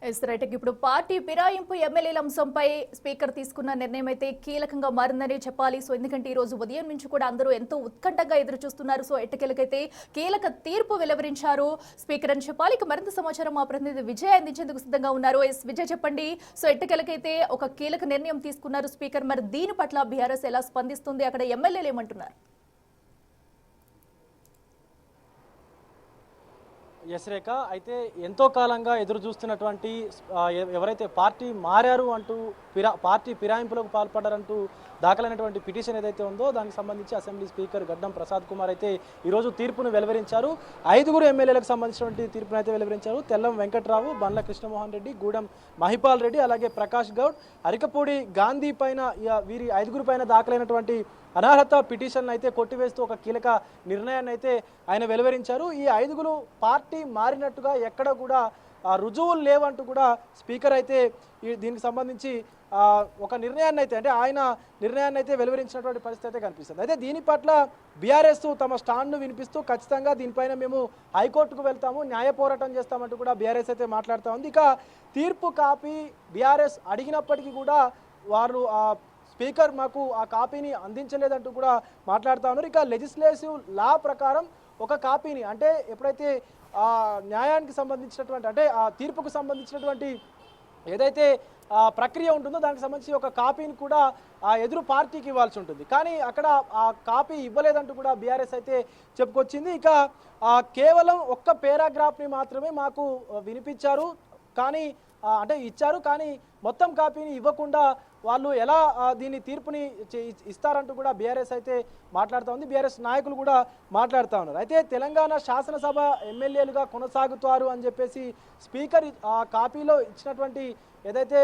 ఇప్పుడు పార్టీ ఫిరాయింపు ఎమ్మెల్యేల అంశంపై స్పీకర్ తీసుకున్న నిర్ణయం అయితే కీలకంగా మారిందని చెప్పాలి. సో ఎందుకంటే ఈ రోజు ఉదయం నుంచి కూడా అందరూ ఎంతో ఉత్కంఠంగా ఎదురు చూస్తున్నారు. సో ఎట్టకేలకైతే కీలక తీర్పు వెలువరించారు స్పీకర్ అని చెప్పాలి. ఇక మరింత సమాచారం మా ప్రతినిధి విజయ్ అందించేందుకు సిద్ధంగా ఉన్నారు. విజయ్ చెప్పండి. సో ఎట్టకేలకైతే ఒక కీలక నిర్ణయం తీసుకున్నారు స్పీకర్. మరి దీని పట్ల బీఆర్ఎస్ ఎలా స్పందిస్తుంది, అక్కడ ఎమ్మెల్యేలు ఏమంటున్నారు? ఎస్ రేఖ, అయితే ఎంతో కాలంగా ఎదురు చూస్తున్నటువంటి ఎవరైతే పార్టీ మారారు అంటూ పార్టీ ఫిరాయింపులకు పాల్పడ్డారంటూ దాఖలైనటువంటి పిటిషన్ ఏదైతే ఉందో దానికి సంబంధించి అసెంబ్లీ స్పీకర్ గడ్డం ప్రసాద్ కుమార్ అయితే ఈరోజు తీర్పును వెలువరించారు. 5 ఎమ్మెల్యేలకు సంబంధించినటువంటి తీర్పును అయితే వెలువరించారు. తెల్లం వెంకట్రావు, బండ్ల కృష్ణమోహన్ రెడ్డి, గూడెం మహిపాల్ రెడ్డి, అలాగే ప్రకాష్ గౌడ్, అరికపూడి గాంధీ పైన వీరి 5 పైన దాఖలైనటువంటి అనర్హత పిటిషన్ అయితే కొట్టివేస్తూ ఒక కీలక నిర్ణయాన్ని అయితే ఆయన వెలువరించారు. ఈ 5 పార్టీ మారినట్టుగా ఎక్కడ కూడా రుజువులు లేవంటూ కూడా స్పీకర్ అయితే దీనికి సంబంధించి ఒక నిర్ణయాన్ని అయితే ఆయన నిర్ణయాన్ని అయితే వెలువరించినటువంటి పరిస్థితి అయితే కనిపిస్తుంది. అయితే దీని పట్ల బీఆర్ఎస్ తమ స్టాండ్ను వినిపిస్తూ ఖచ్చితంగా దీనిపైన మేము హైకోర్టుకు వెళ్తాము, న్యాయ పోరాటం చేస్తామంటూ కూడా బీఆర్ఎస్ అయితే మాట్లాడుతూ ఉంది. ఇక తీర్పు కాపీ బీఆర్ఎస్ అడిగినప్పటికీ కూడా వారు స్పీకర్ మాకు ఆ కాపీని అందించలేదంటూ కూడా మాట్లాడుతూ ఉన్నారు. ఇక లెజిస్లేటివ్ లా ప్రకారం ఒక కాపీని అంటే ఎప్పుడైతే న్యాయానికి సంబంధించినటువంటి అంటే ఆ తీర్పుకు సంబంధించినటువంటి ఏదైతే ప్రక్రియ ఉంటుందో దానికి సంబంధించి ఒక కాపీని కూడా ఆ ఎదురు పార్టీకి ఇవ్వాల్సి ఉంటుంది. కానీ అక్కడ ఆ కాపీ ఇవ్వలేదంటూ కూడా బీఆర్ఎస్ అయితే చెప్పుకొచ్చింది. ఇక కేవలం ఒక్క పారాగ్రాఫ్ని మాత్రమే మాకు వినిపించారు, కానీ అంటే ఇచ్చారు, కానీ మొత్తం కాపీని ఇవ్వకుండా వాళ్ళు ఎలా దీన్ని తీర్పుని ఇస్తారంటూ కూడా బీఆర్ఎస్ అయితే మాట్లాడుతూ ఉంది. బీఆర్ఎస్ నాయకులు కూడా మాట్లాడుతూ ఉన్నారు. అయితే తెలంగాణ శాసనసభ ఎమ్మెల్యేలుగా కొనసాగుతారు అని చెప్పేసి స్పీకర్ ఆ కాపీలో ఇచ్చినటువంటి ఏదైతే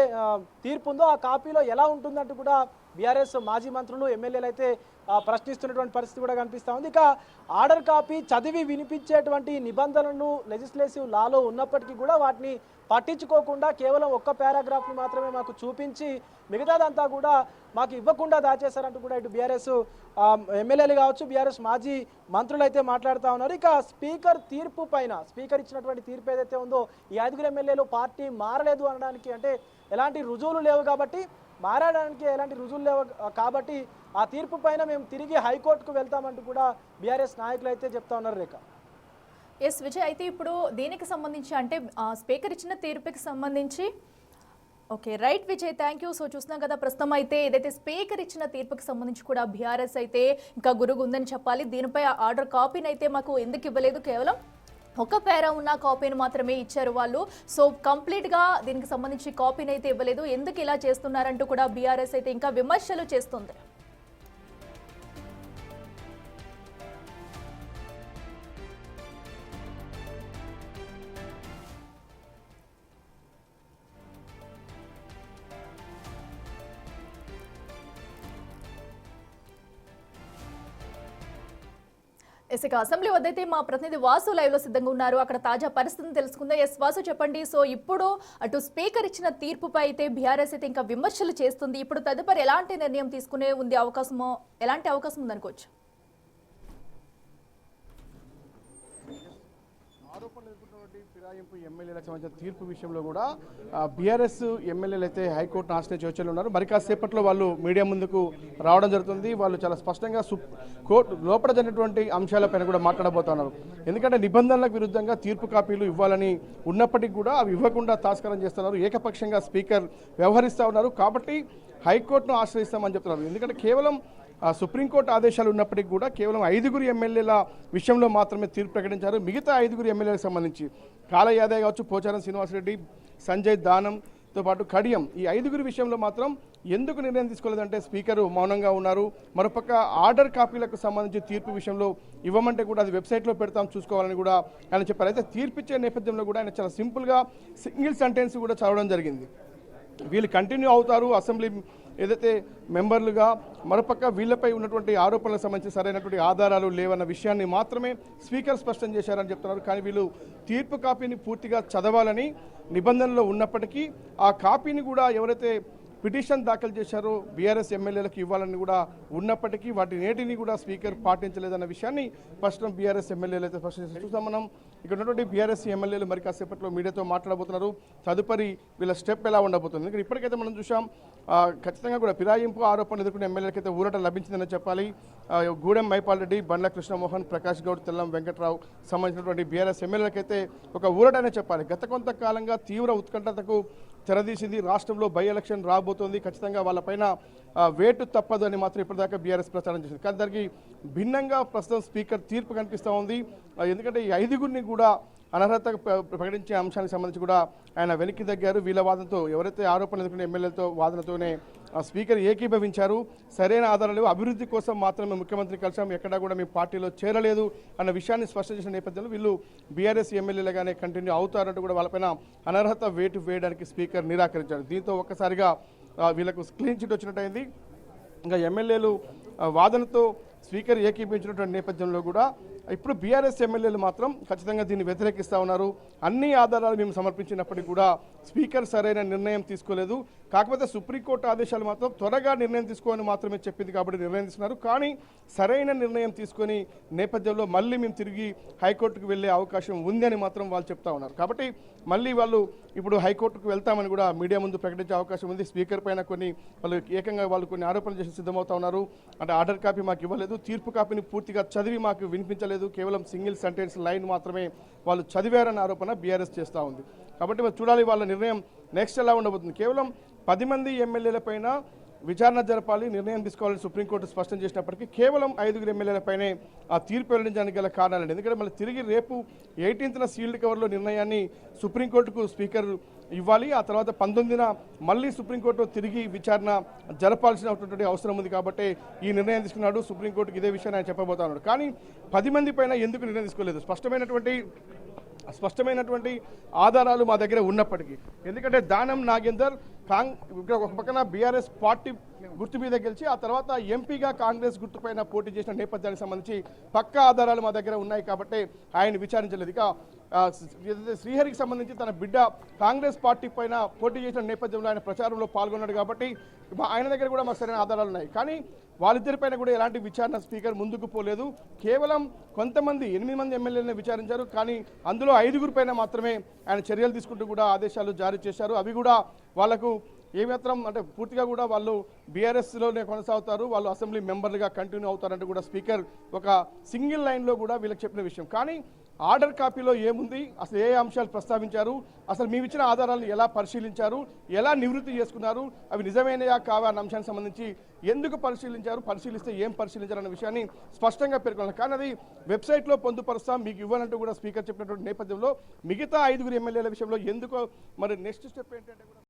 తీర్పు ఉందో ఆ కాపీలో ఎలా ఉంటుందంటూ కూడా బీఆర్ఎస్ మాజీ మంత్రులు ఎమ్మెల్యేలు అయితే ప్రశ్నిస్తున్నటువంటి పరిస్థితి కూడా కనిపిస్తూ ఉంది. ఇక ఆర్డర్ కాపీ చదివి వినిపించేటువంటి నిబంధనలు లెజిస్లేటివ్ లాలో ఉన్నప్పటికీ కూడా వాటిని పట్టించుకోకుండా కేవలం ఒక్క పారాగ్రాఫ్ని మాత్రమే మాకు చూపించి మిగతాదంతా కూడా మాకు ఇవ్వకుండా దాచేశారంటూ కూడా ఇటు బీఆర్ఎస్ ఎమ్మెల్యేలు కావచ్చు, బీఆర్ఎస్ మాజీ మంత్రులు అయితే మాట్లాడుతూ ఉన్నారు. ఇక స్పీకర్ తీర్పు పైన స్పీకర్ ఇచ్చినటువంటి తీర్పు ఏదైతే ఉందో ఈ 5 ఎమ్మెల్యేలు పార్టీ మారలేదు అనడానికి అంటే ఎలాంటి రుజువులు లేవు కాబట్టి మారడానికి ఎలాంటి రుజువులు లేవు కాబట్టి ఆ తీర్పు పైన మేము తిరిగి హైకోర్టుకు వెళ్తామంటూ కూడా బీఆర్ఎస్ నాయకులు అయితే చెప్తా ఉన్నారు. రేఖ, విజయ్, అయితే ఇప్పుడు దీనికి సంబంధించి అంటే స్పీకర్ ఇచ్చిన తీర్పుకి సంబంధించి okay right Vijay, thank you. So చూస్తున్నాం కదా ప్రస్తుతం అయితే ఏదైతే స్పీకర్ ఇచ్చిన తీర్పుకి సంబంధించి కూడా బీఆర్ఎస్ అయితే ఇంకా గురుగు ఉందని చెప్పాలి. దీనిపై ఆర్డర్ కాపీని అయితే మాకు ఎందుకు ఇవ్వలేదు, కేవలం ఒక పేరా ఉన్న కాపీని మాత్రమే ఇచ్చారు వాళ్ళు. సో కంప్లీట్గా దీనికి సంబంధించి కాపీని అయితే ఇవ్వలేదు, ఎందుకు ఇలా చేస్తున్నారంటూ కూడా బీఆర్ఎస్ అయితే ఇంకా విమర్శలు చేస్తుంది. అసెంబ్లీ వద్దైతే మా ప్రతినిధి వాసు లైవ్ లో సిద్ధంగా ఉన్నారు. అక్కడ తాజా పరిస్థితిని తెలుసుకుందాం. వాసు, చెప్పండి. సో ఇప్పుడు అటు స్పీకర్ ఇచ్చిన తీర్పుపై అయితే బీఆర్ఎస్ అయితే ఇంకా విమర్శలు చేస్తుంది. ఇప్పుడు తదుపరి ఎలాంటి నిర్ణయం తీసుకునే ఎలాంటి అవకాశం ఉందనుకోవచ్చు? ఫిరాయింపు ఎమ్మెల్యేలకు సంబంధించిన తీర్పు విషయంలో కూడా బీఆర్ఎస్ ఎమ్మెల్యేలు అయితే హైకోర్టును ఆశ్రయించే ఉన్నారు. మరి కాసేపట్లో వాళ్ళు మీడియా ముందుకు రావడం జరుగుతుంది. వాళ్ళు చాలా స్పష్టంగా కోర్టు లోపల జరిగినటువంటి అంశాలపైన కూడా మాట్లాడబోతున్నారు. ఎందుకంటే నిబంధనలకు విరుద్ధంగా తీర్పు కాపీలు ఇవ్వాలని ఉన్నప్పటికీ కూడా అవి ఇవ్వకుండా తాస్కారం చేస్తున్నారు. ఏకపక్షంగా స్పీకర్ వ్యవహరిస్తూ ఉన్నారు. కాబట్టి హైకోర్టును ఆశ్రయిస్తామని చెప్తున్నారు. ఎందుకంటే కేవలం సుప్రీంకోర్టు ఆదేశాలు ఉన్నప్పటికీ కూడా కేవలం 5 ఎమ్మెల్యేల విషయంలో మాత్రమే తీర్పు ప్రకటించారు. మిగతా 5 ఎమ్మెల్యేలకు సంబంధించి కాళ యాదవ్ కావచ్చు, పోచారం శ్రీనివాసరెడ్డి, సంజయ్ దానంతో పాటు కడియం, ఈ 5 విషయంలో మాత్రం ఎందుకు నిర్ణయం తీసుకోలేదంటే స్పీకరు మౌనంగా ఉన్నారు. మరోపక్క ఆర్డర్ కాపీలకు సంబంధించి తీర్పు విషయంలో ఇవ్వమంటే కూడా అది వెబ్సైట్లో పెడతాం చూసుకోవాలని కూడా ఆయన చెప్పారు. అయితే తీర్పిచ్చే నేపథ్యంలో కూడా ఆయన చాలా సింపుల్గా సింగిల్ సెంటెన్స్ కూడా చదవడం జరిగింది. వీళ్ళు కంటిన్యూ అవుతారు అసెంబ్లీ ఏదైతే మెంబర్లుగా, మరోపక్క వీళ్ళపై ఉన్నటువంటి ఆరోపణలకు సంబంధించి సరైనటువంటి ఆధారాలు లేవన్న విషయాన్ని మాత్రమే స్పీకర్ స్పష్టం చేశారని చెప్తున్నారు. కానీ వీళ్ళు తీర్పు కాపీని పూర్తిగా చదవాలని నిబంధనలో ఉన్నప్పటికీ ఆ కాపీని కూడా ఎవరైతే పిటిషన్ దాఖలు చేశారో బీఆర్ఎస్ ఎమ్మెల్యేలకు ఇవ్వాలని కూడా ఉన్నప్పటికీ వాటి నేటిని కూడా స్పీకర్ పాటించలేదన్న విషయాన్ని స్పష్టం బీఆర్ఎస్ ఎమ్మెల్యేలు అయితే స్పష్టం చేస్తారు. చూస్తాం మనం ఇక్కడ ఉన్నటువంటి బీఆర్ఎస్ ఎమ్మెల్యేలు మరి కాసేపట్లో మీడియాతో మాట్లాడబోతున్నారు. తదుపరి వీళ్ళ స్టెప్ ఎలా ఉండబోతుంది. ఎందుకంటే ఇప్పటికైతే మనం చూసాం ఖచ్చితంగా కూడా ఫిరాయింపు ఆరోపణలు ఎదుర్కొన్న ఎమ్మెల్యేలకైతే ఊరట లభించిందని చెప్పాలి. గూడెం మైపాల్ రెడ్డి, బండ్ల కృష్ణమోహన్, ప్రకాష్ గౌడ్, తెల్లం వెంకట్రావు సంబంధించినటువంటి బీఆర్ఎస్ ఎమ్మెల్యేలకైతే ఒక ఊరటనే చెప్పాలి. గత కొంతకాలంగా తీవ్ర ఉత్కంఠతకు తెరదీసింది. రాష్ట్రంలో బై ఎలక్షన్ రాబోతోంది, ఖచ్చితంగా వాళ్ళపైన వేటు తప్పదు అని మాత్రం ఇప్పటిదాకా బీఆర్ఎస్ ప్రచారం చేసింది. కానీ దానికి భిన్నంగా ప్రస్తుతం స్పీకర్ తీర్పు కనిపిస్తూ ఉంది. ఎందుకంటే ఈ 5గురిని కూడా అనర్హత ప్రకటించే అంశానికి సంబంధించి కూడా ఆయన వెనక్కి తగ్గారు. వీళ్ళ వాదనతో ఎవరైతే ఆరోపణలు ఎదుర్కొన్న ఎమ్మెల్యేలతో వాదనతోనే స్పీకర్ ఏకీభవించారు. సరైన ఆధారాలు అభివృద్ధి కోసం మాత్రమే ముఖ్యమంత్రి కలిసాం, ఎక్కడా కూడా మీ పార్టీలో చేరలేదు అన్న విషయాన్ని స్పష్టం చేసిన నేపథ్యంలో వీళ్ళు బీఆర్ఎస్ ఎమ్మెల్యేలుగానే కంటిన్యూ అవుతారంటూ కూడా వాళ్ళపైన అనర్హత వేటు వేయడానికి స్పీకర్ నిరాకరించారు. దీంతో ఒక్కసారిగా వీళ్ళకు క్లీన్ చిట్ వచ్చినట్టయింది. ఇంకా ఎమ్మెల్యేలు వాదనతో స్పీకర్ ఏకీపించినటువంటి నేపథ్యంలో కూడా ఇప్పుడు బీఆర్ఎస్ ఎమ్మెల్యేలు మాత్రం ఖచ్చితంగా దీన్ని వ్యతిరేకిస్తూ ఉన్నారు. అన్ని ఆధారాలు మేము సమర్పించినప్పటికీ కూడా స్పీకర్ సరైన నిర్ణయం తీసుకోలేదు. కాకపోతే సుప్రీంకోర్టు ఆదేశాలు మాత్రం త్వరగా నిర్ణయం తీసుకోవాలని మాత్రమే చెప్పింది కాబట్టి నిర్ణయం తీసుకున్నారు. కానీ సరైన నిర్ణయం తీసుకొని నేపథ్యంలో మళ్ళీ మేము తిరిగి హైకోర్టుకు వెళ్ళే అవకాశం ఉంది అని మాత్రం వాళ్ళు చెప్తా ఉన్నారు. కాబట్టి మళ్ళీ వాళ్ళు ఇప్పుడు హైకోర్టుకు వెళ్తామని కూడా మీడియా ముందు ప్రకటించే అవకాశం ఉంది. స్పీకర్ పైన వాళ్ళు కొన్ని ఆరోపణలు చేసి సిద్ధమవుతా ఉన్నారు. అంటే ఆర్డర్ కాపీ మాకు ఇవ్వలేదు, తీర్పు కాపీని పూర్తిగా చదివి మాకు వినిపించలేదు, కేవలం సింగిల్ సెంటెన్స్ లైన్ మాత్రమే వాళ్ళు చదివారన్న ఆరోపణ బీఆర్ఎస్ చేస్తూ ఉంది. కాబట్టి మరి చూడాలి వాళ్ళ నిర్ణయం నెక్స్ట్ ఎలా ఉండబోతుంది. కేవలం 10 మంది ఎమ్మెల్యేలపైన విచారణ జరపాలి, నిర్ణయం తీసుకోవాలని సుప్రీంకోర్టు స్పష్టం చేసినప్పటికీ కేవలం 5 ఎమ్మెల్యేలపైనే ఆ తీర్పు వెల్లడించడానికి గల కారణాలండి. ఎందుకంటే మళ్ళీ తిరిగి రేపు 18న సీల్డ్ కవర్లో నిర్ణయాన్ని సుప్రీంకోర్టుకు స్పీకర్ ఇవ్వాలి. ఆ తర్వాత 19న మళ్ళీ సుప్రీంకోర్టు తిరిగి విచారణ జరపాల్సినటువంటి అవసరం ఉంది. కాబట్టి ఈ నిర్ణయం తీసుకున్నాడు. సుప్రీంకోర్టుకి ఇదే విషయాన్ని ఆయన చెప్పబోతా ఉన్నాడు. కానీ 10 మంది పైన ఎందుకు నిర్ణయం తీసుకోలేదు? స్పష్టమైనటువంటి ఆధారాలు మా దగ్గర ఉన్నప్పటికీ, ఎందుకంటే దానం నాగేందర్ ఇక్కడ ఒక పక్కన బీఆర్ఎస్ పార్టీ గుర్తు మీద గెలిచి ఆ తర్వాత ఎంపీగా కాంగ్రెస్ గుర్తుపైన పోటీ చేసిన నేపథ్యానికి సంబంధించి పక్కా ఆధారాలు మా దగ్గర ఉన్నాయి కాబట్టి ఆయన విచారించలేదు. ఇక శ్రీహరికి సంబంధించి తన బిడ్డ కాంగ్రెస్ పార్టీ పైన పోటీ చేసిన నేపథ్యంలో ఆయన ప్రచారంలో పాల్గొన్నాడు కాబట్టి ఆయన దగ్గర కూడా మాకు సరైన ఆధారాలు ఉన్నాయి. కానీ వాళ్ళిద్దరిపైన కూడా ఎలాంటి విచారణ స్పీకర్ ముందుకు పోలేదు. కేవలం కొంతమంది 8 మంది ఎమ్మెల్యేలను విచారించారు. కానీ అందులో 5 పైన మాత్రమే ఆయన చర్యలు తీసుకుంటూ కూడా ఆదేశాలు జారీ చేశారు. అవి కూడా వాళ్లకు ఏమాత్రం అంటే పూర్తిగా కూడా వాళ్ళు బీఆర్ఎస్లోనే కొనసాగుతారు, వాళ్ళు అసెంబ్లీ మెంబర్లుగా కంటిన్యూ అవుతారంటూ కూడా స్పీకర్ ఒక సింగిల్ లైన్లో కూడా వీళ్ళకి చెప్పిన విషయం. కానీ ఆర్డర్ కాపీలో ఏముంది, అసలు ఏ అంశాలు ప్రస్తావించారు, అసలు మేము ఇచ్చిన ఆధారాలను ఎలా పరిశీలించారు, ఎలా నివృత్తి చేసుకున్నారు, అవి నిజమైనయా కావా అన్న అంశానికి సంబంధించి ఎందుకు పరిశీలించారు, పరిశీలిస్తే ఏం పరిశీలించారు అన్న విషయాన్ని స్పష్టంగా పేర్కొన్నారు. కానీ అది వెబ్సైట్లో పొందుపరుస్తాం మీకు ఇవ్వాలంటూ కూడా స్పీకర్ చెప్పినటువంటి నేపథ్యంలో మిగతా 5 ఎమ్మెల్యేల విషయంలో ఎందుకో మరి నెక్స్ట్ స్టెప్ ఏంటంటే